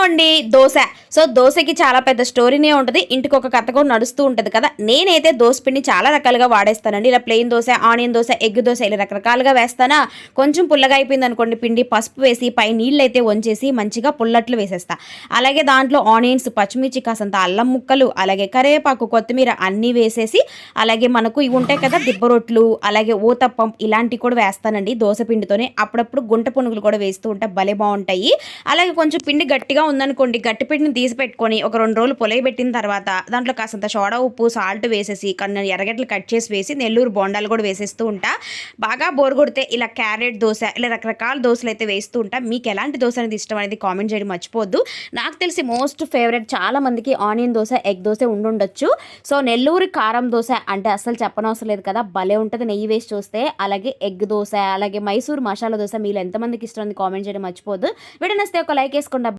అండి దోశ. సో దోశకి చాలా పెద్ద స్టోరీనే ఉంటది. ఇంటికి ఒక కథ కూడా నడుస్తూ ఉంటది కదా! నేనైతే దోస పిండిని చాలా రకాలుగా వాడేస్తానండి. ఇలా plain dosa, onion dosa, egg dosa ఇలా రకరకాలుగా వేస్తానా, కొంచెం పుల్లగా అయిపోయిందనుకోండి పిండి పసుపు వేసి పై నీళ్ళైతే వంచేసి మంచిగా పుల్లట్లు వేసేస్తా. అలాగే దాంట్లో ఆనియన్స్, పచ్చిమిర్చి, కాసంత అల్లం ముక్కలు, అలాగే కరివేపాకు, కొత్తిమీర అన్నీ వేసేసి అలాగే మనకు ఇవి ఉంటాయి కదా దిబ్బ రొట్లు, అలాగే ఊతప్పం ఇలాంటివి కూడా వేస్తానండి దోస పిండితోనే. అప్పుడప్పుడు గుంట పునుగులు కూడా వేస్తూ ఉంటే భలే బావుంటాయి. అలాగే కొంచెం పిండి గట్టిగా ఉందనుకోండి, గట్టి పిండిని తీసి పెట్టుకొని ఒక 2 రోజులు పులయబెట్టిన తర్వాత దాంట్లో కాసంత సోడా, ఉప్పు, సాల్ట్ వేసేసి కొన్ని ఎర్రగడ్డలు కట్ చేసి వేసి నెల్లూరు బోండాలు కూడా వేసేస్తూ ఉంటా. బాగా బోర్ కొడితే ఇలా క్యారెట్ దోస ఇలా రకరకాల దోసలు అయితే వేస్తూ ఉంటా. మీకు ఎలాంటి దోస అనేది ఇష్టం అనేది కామెంట్ చేయడం మర్చిపోవద్దు. నాకు తెలిసి మోస్ట్ ఫేవరెట్ చాలా మందికి ఆనియన్ దోస, ఎగ్ దోస ఉండుండొచ్చు. సో నెల్లూరు కారం దోస అంటే అస్సలు చెప్పనవసరం లేదు కదా, భలే ఉంటుంది నెయ్యి వేసి చూస్తే. అలాగే ఎగ్ దోస, అలాగే మైసూర్ మసాలా దోస మీలో ఎంతమందికి ఇష్టం అని కామెంట్ చేయడం మర్చిపోవద్దు. వీడియో నచ్చితే ఒక లైక్ వేసుకోండి.